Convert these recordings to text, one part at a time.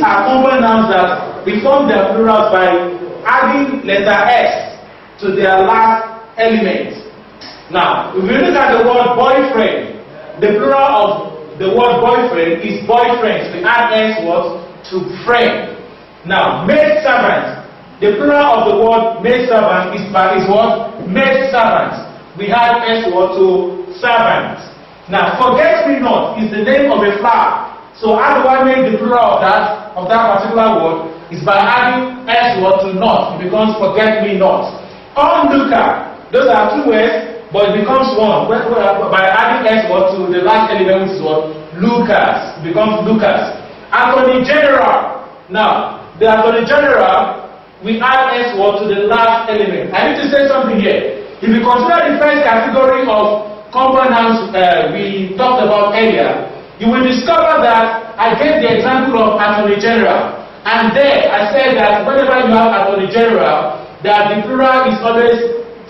are compound nouns that we form their plurals by adding letter S to their last element. Now, if we look at the word boyfriend, the plural of the word boyfriend is boyfriends. We add S what to friend. Now, maid servant, the plural of the word maid servant is what? Maid servants. We add S what to servant. Now, forget me not is the name of a flower. So how do I make the plural of that particular word? Is by adding S word to not. It becomes forget me not. Onlooker. Those are two words, but it becomes one. By adding S word to the last element, which is what? Lucas. It becomes Lucas. Attorney General. Now, the Attorney General, we add S word to the last element. I need to say something here. If you consider the first category of compound nouns we talked about earlier, you will discover that I gave the example of Attorney General. And there I said that whenever you have Attorney General, that the plural is always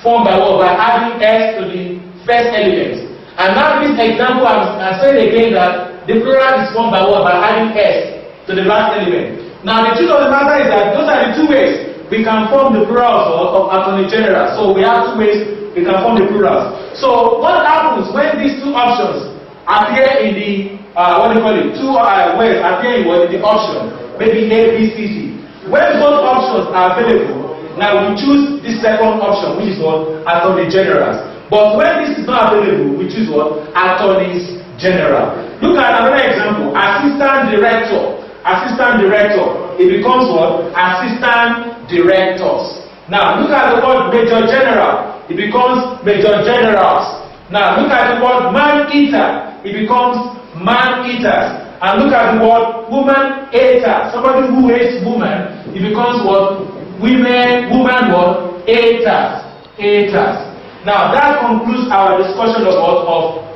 formed by what? By adding S to the first element. And now this example I'm saying again that the plural is formed by what? By adding S to the last element. Now the truth of the matter is that those are the two ways we can form the plurals of Attorney General. So we have two ways we can form the plurals. So what happens when these two options appear in the two words appear in the option, maybe A, B, C, D. When both options are available, now we choose this second option, which is what? Attorney Generals. But when this is not available, we choose what? Attorneys General. Look at another example. Assistant Director. Assistant Director. It becomes what? Assistant Directors. Now look at the word Major General. It becomes Major Generals. Now look at the word Man-Eater. It becomes Man-Eaters. And look at the word Woman-Hater. Somebody who hates woman, it becomes what? Woman what? Haters. Haters. Now that concludes our discussion of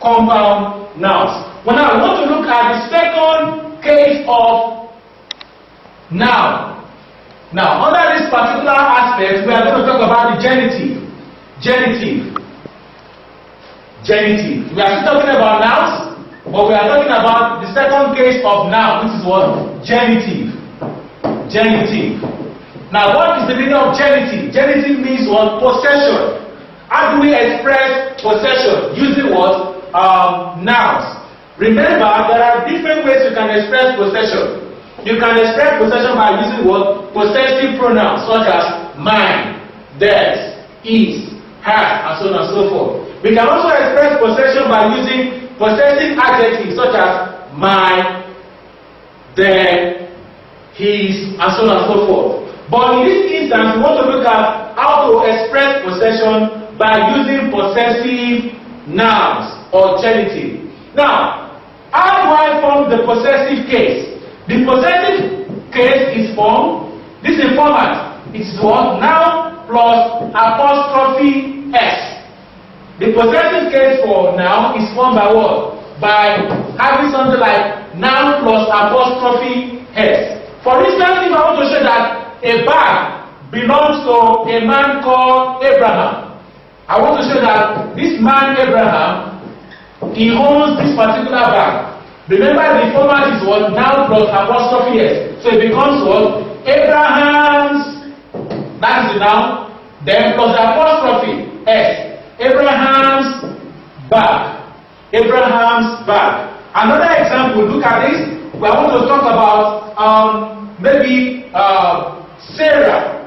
compound nouns. Well, now we want to look at the second case of noun. Now, under this particular aspect, we are going to talk about the genitive. Genitive. Genitive. We are still talking about nouns, but we are talking about the second case of noun, which is what? Genitive. Genitive. Now, what is the meaning of genitive? Genitive means what? Possession. How do we express possession? Using what? Nouns. Remember, there are different ways you can express possession. You can express possession by using what? Possessive pronouns such as mine, theirs, his, hers, and so on and so forth. We can also express possession by using possessive adjectives such as mine, their, his, and so on and so forth. But in this instance, we want to look at how to express possession by using possessive nouns or genitive. Now, how do I form the possessive case? The possessive case is formed, this is format. It's what? Noun plus apostrophe S. The possessive case for noun is formed by what? By having something like noun plus apostrophe S. For instance, if I want to show that a bag belongs to a man called Abraham, I want to show that this man Abraham, he owns this particular bag. Remember, the format is what? Noun plus apostrophe S. So it becomes what? Abraham's, that is the noun, then plus the apostrophe S. Abraham's bag. Abraham's bag. Another example, look at this. We are going to talk about maybe Sarah.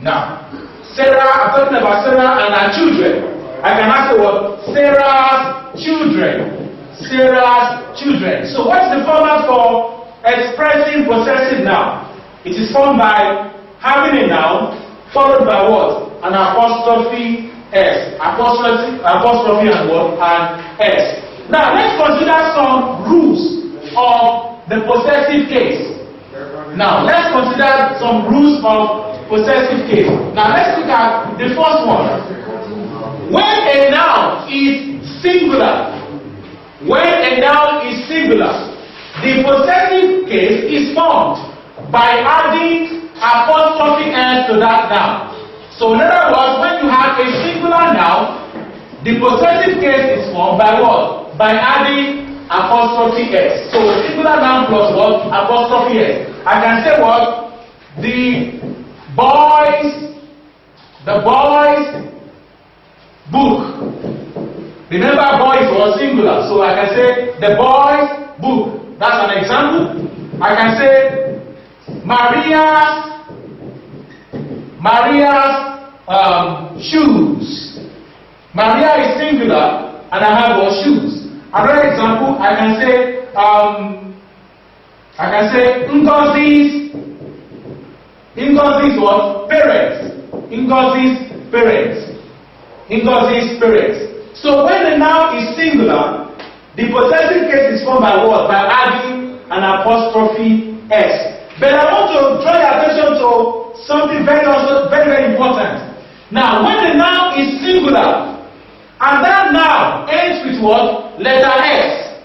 Now, Sarah, I'm talking about Sarah and her children. I can ask you what? Sarah's children. Sarah's children. So what's the format for expressing possessive noun? It is formed by having a noun followed by what? An apostrophe S. Apostrophe and what? And S. Now let's consider some rules of the possessive case. Now let's consider some rules of possessive case. Now let's look at the first one. When a noun is singular, the possessive case is formed by adding apostrophe S to that noun. So in other words, when you have a singular noun, the possessive case is formed by what? By adding apostrophe S. So singular noun plus what? Apostrophe S. I can say what? The boys book. Remember, boys was singular, so I can say the boys book. That's an example. I can say Maria's shoes. Maria is singular, and I have what? Shoes. Another example, I can say Ngozi's what? Parents. Ngozi's parents. So when the noun is singular, the possessive case is formed by what? By adding an apostrophe S. But I want to draw your attention to something very important. Now, when the noun is singular, and that noun ends with what? Letter S.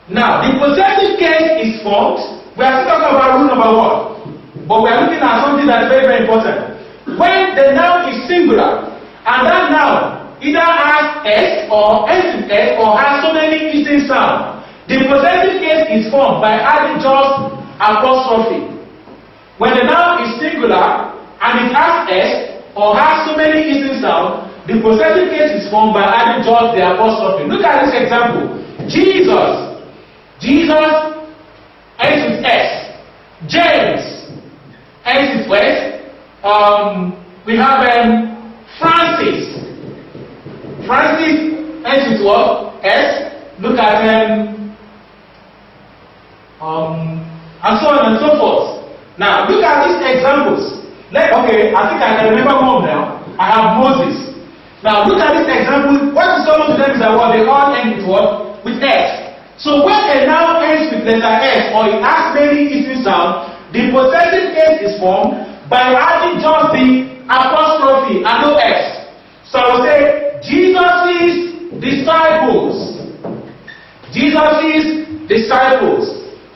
Now, the possessive case is formed. We are still talking about rule number 1. But we are looking at something that is very important. When the noun is singular, and that noun either has S or ends with S or has so many eating sounds, the possessive case is formed by adding just apostrophe. When the noun is singular and it has S or has so many eating sounds, the possessive case is formed by adding just the apostrophe. Look at this example. Jesus ends with S. James ends with S. We have Francis ends with what? S. Look at and so on and so forth. Now look at these examples. Okay, I think I can remember one now. I have Moses. Now look at this example. What is common to them is that what they all end with what? With S. So when a noun ends with letter S or it has many eating sounds, the possessive case is formed by adding just the apostrophe and no S. So I will say Jesus' disciples.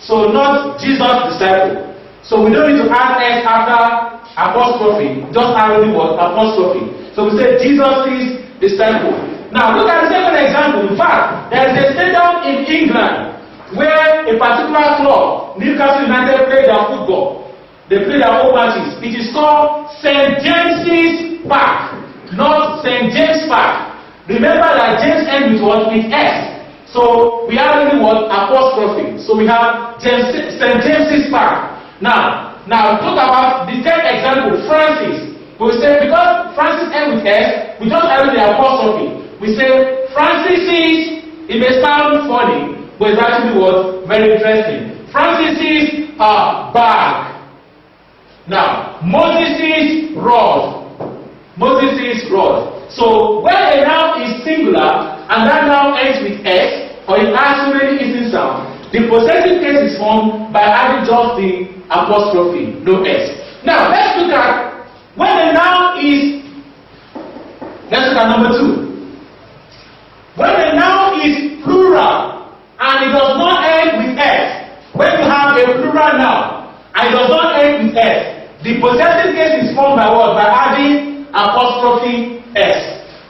So not Jesus' disciple. So we don't need to add S after apostrophe. Just add only what? Apostrophe. So we say Jesus' disciple. Now look at the second example. In fact, there is a stadium in England where a particular club, Newcastle United, play their football. They play their home matches. It is called St. James's Park, not St. James Park. Remember that James ends with what? With S. So we have only what? Apostrophe. So we have St. James's Park. Now talk about the third example, Francis. We say because Francis ends with S, we don't add the apostrophe. We say Francis's. It may sound funny, but it's actually what? Very interesting. Francis's bag. Now Moses' rod. So when a noun is singular and that noun ends with S or it has so many eating sounds, the possessive case is formed by adding just the apostrophe, no S. Now let's look at when the noun is. Let's look at number 2. When the noun is plural and it does not end with S, when you have a plural noun and it does not end with S, the possessive case is formed by what? By adding apostrophe S.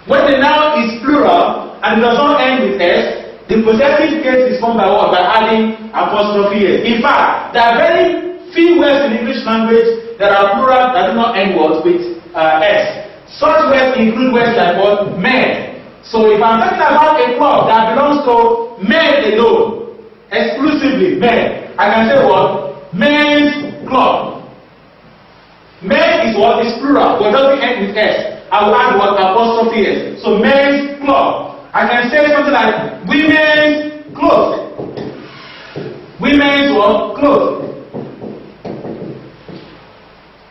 When the noun is plural and it does not end with S, the possessive case is formed by what? By adding apostrophe S. In fact, there are very few words in English language that are plural that do not end with S. Such words include words like what? Men. So if I'm talking about a club that belongs to men alone, exclusively men, I can say what? Men's club. Men is what? Is plural, but doesn't end with S. I will add what? Apostrophe S. So men's club. I can say something like women's clothes. Women's what? Clothes.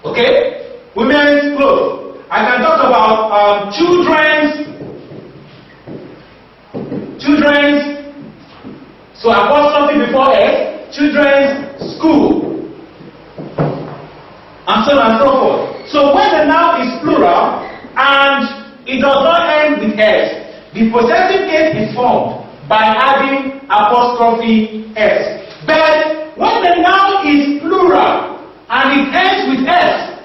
Okay? Women's clothes. I can talk about children's. So apostrophe before S. Children's school. And so on and so forth. So when the noun is plural and it does not end with S, the possessive case is formed by adding apostrophe S. But when the noun is plural and it ends with S,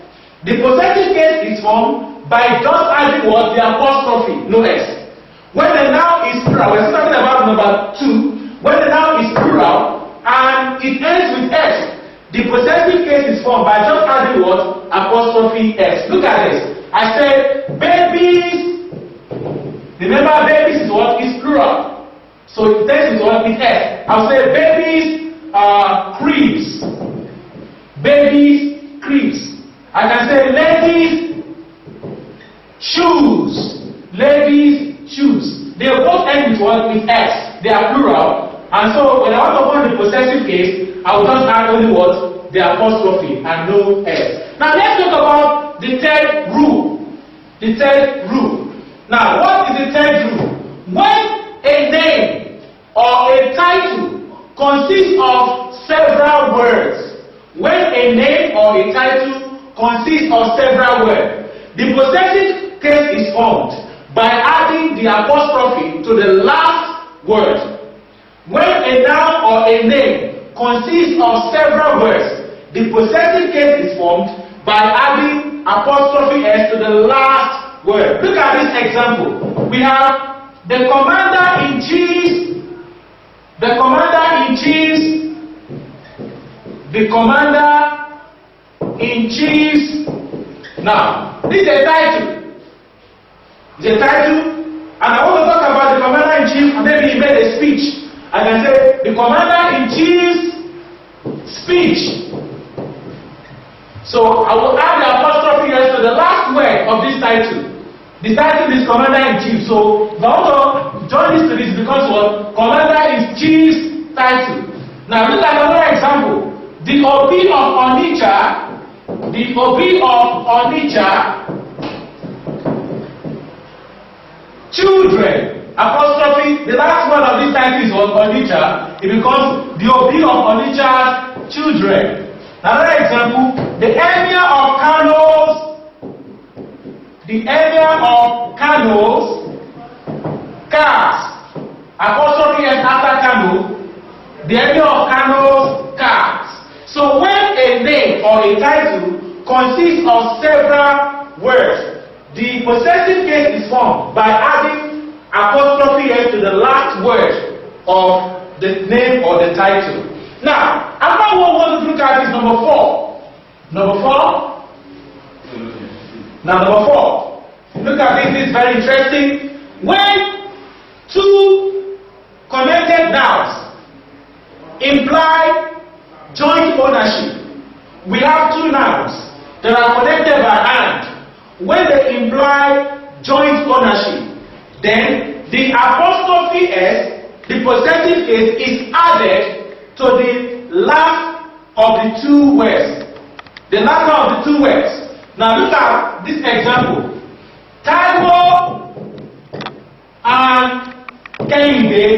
the possessive case is formed by just adding what? The apostrophe, no S. When the noun is plural, we're talking about number 2. when the noun is plural and it ends with S, the possessive case is formed by just adding what? Apostrophe S. Look at this. I said babies. Remember, babies is what? Is plural. So it ends with what? With S. I'll say babies cribs. Babies cribs. I can say ladies shoes. Ladies shoes. They both end with what? With S. They are plural. And so when I want to find the possessive case, I will just add only what? The apostrophe and no S. Now let's talk about the third rule. The third rule. Now what is the third rule? When a name or a title consists of several words, when a name or a title consists of several words, the possessive case is formed by adding the apostrophe to the last word. When a noun or a name consists of several words, the possessive case is formed by adding apostrophe S to the last word. Look at this example. We have the commander-in-chief, the commander-in-chief, the commander-in-chief. Now, this is a title. It's a title, and I want to talk about the commander-in-chief, and maybe he made a speech. I can say the commander-in-chief's speech. So I will add the apostrophe S to the last word of this title. The title is commander-in-chief. So if I want to join this to this because what? Commander-in-chief's title. Now look at another example. The OB of Onitsha. The OB of Onitsha. Children. Apostrophe, the last word of this title is Onitsha. It becomes the OB of Onitsha's children. Another example, the emir of Kano's cars. Apostrophe S after Kano. The emir of Kano's cars. So when a name or a title consists of several words, the possessive case is formed by adding apostrophe S to the last word of the name or the title. Now, another one we want to look at is number 4. Number 4. Now, number 4. Look at this. This is very interesting. When two connected nouns imply joint ownership, we have two nouns that are connected by and. When they imply joint ownership, then the apostrophe S, the possessive case, is added to the last of the two words. The last of the two words. Now look at this example. Taiwo and Kehinde.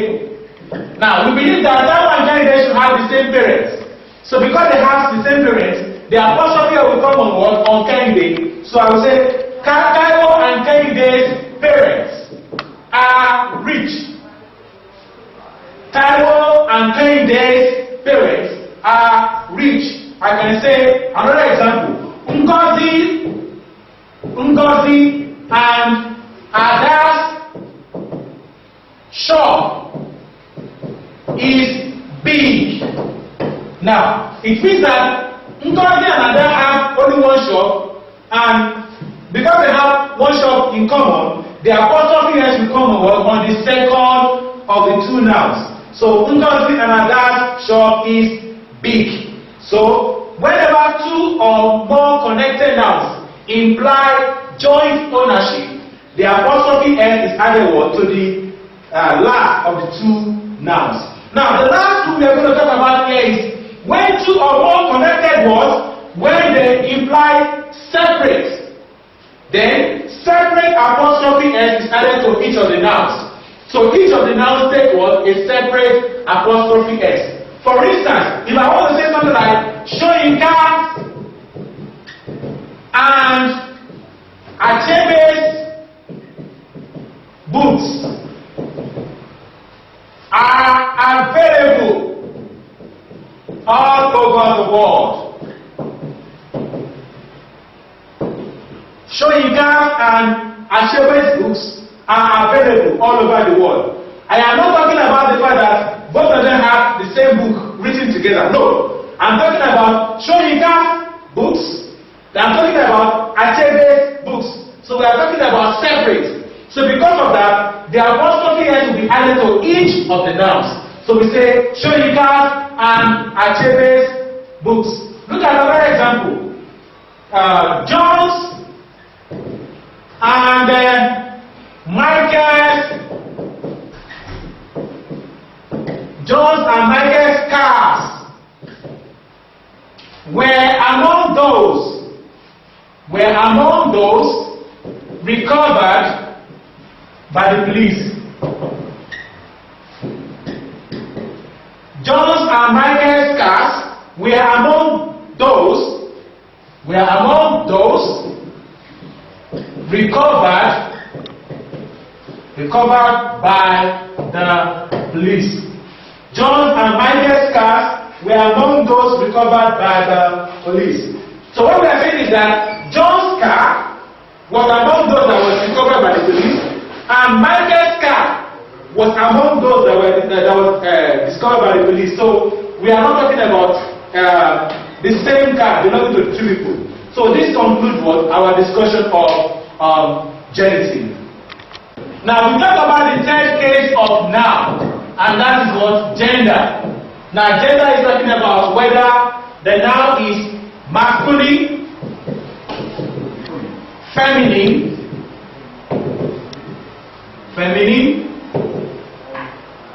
Now we believe that Taiwo and Kehinde should have the same parents. So because they have the same parents, the apostrophe will come on what? On Kehinde. So I will say Taiwo and Kehinde's parents are rich. Taiwo and Kehinde's parents are rich. I can say another example. Ngozi and Ada's shop is big. Now, it means that Ngozi and Ada have only one shop, and because they have one shop in common, the apostrophe S will come on the second of the two nouns. So Ngozi and Ada's shop is big. So whenever two or more connected nouns imply joint ownership, the apostrophe S is added to the last of the two nouns. Now the last two we are going to talk about here is when two or more connected words, when they imply separate, then separate apostrophe S is added to each of the nouns. So each of the nouns take what? A separate apostrophe S. For instance, if I want to say something like Shoyinka and Achebe's books are available all over the world. Shoyinka and Achebe's books are available all over the world. I am not talking about the fact that both of them have the same book written together. No. I'm talking about Shoyinka's books. I'm talking about Achebe's books. So we are talking about separate. So because of that, the apostrophe S will be added to each of the nouns. So we say Shoyinka's and Achebe's books. Look at another example. John's and Michael's cars were among those recovered by the police. John's and Michael's cars were among those recovered by the police. John and Michael's cars were among those recovered by the police. So what we are saying is that John's car was among those that was recovered by the police, and Michael's car was among those that was discovered by the police. So we are not talking about the same car belonging to two people. So this concludes our discussion of genitive. Now we talk about the third case of noun, and that is what? Gender. Now gender is talking about whether the noun is masculine, feminine,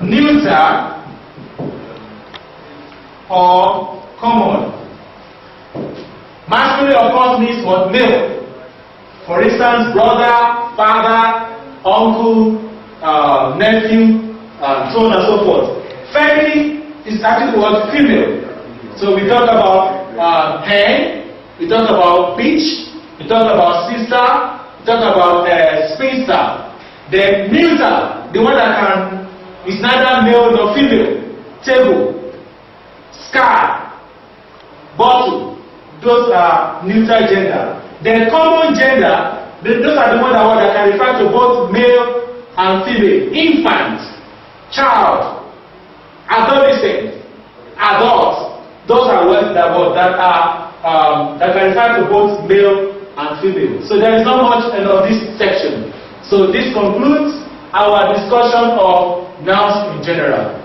neuter, or common. Masculine, of course, means what? Male. For instance, brother, father, uncle, nephew, so on and so forth. Feminine is actually what? Female. So we talk about hen, we talk about bitch, we talk about sister, we talk about spinster. Then neuter, the one that is neither male nor female. Table, sky, bottle, those are neuter gender. Then common gender, those are the ones that can refer to both male and female. Infant, child, adolescent, adult. Those are words that can refer to both male and female. So there is not much in this section. So this concludes our discussion of nouns in general.